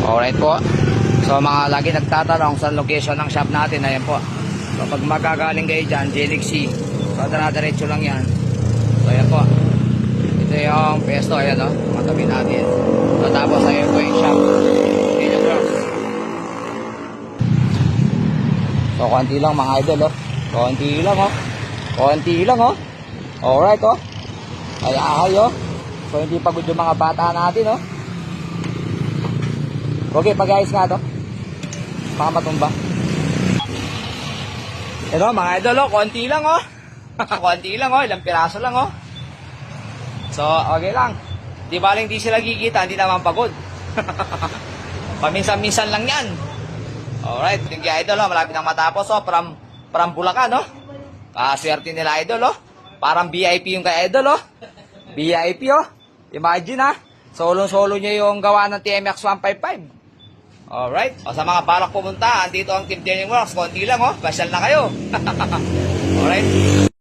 Alright po. So mga lagi nagtatanong sa location ng shop natin, ayan po. So pag magagaling kayo dyan, Galaxy, so diretso lang yan. So ayan po. Ito yung pesto, ayan o, mga tabi natin. So tapos ayan po yung shop. Ayan bro. So konti lang mga idol o. Konti lang o. Konti lang o. Alright o. Ay ahay o. So hindi pagod yung mga bata natin o. Okay, pag-ayos nga to. Baka matumba. Ito mga idol o, konti lang o. Konti lang o, ilang piraso lang o. So, okay lang. Di baling di sila kikita, hindi naman pagod. Paminsan-minsan lang yan. Alright, thank you idol o, malapit nang matapos o, from Bulacan o. Swerte nila idol o. Parang VIP yung kay idol o. VIP o. Imagine ha, solo-solo nyo yung gawa ng TMX 155. Alright. O sa mga balak pumunta, andito ang Team Denim Works. Konti lang, oh. Pasyal na kayo. Alright.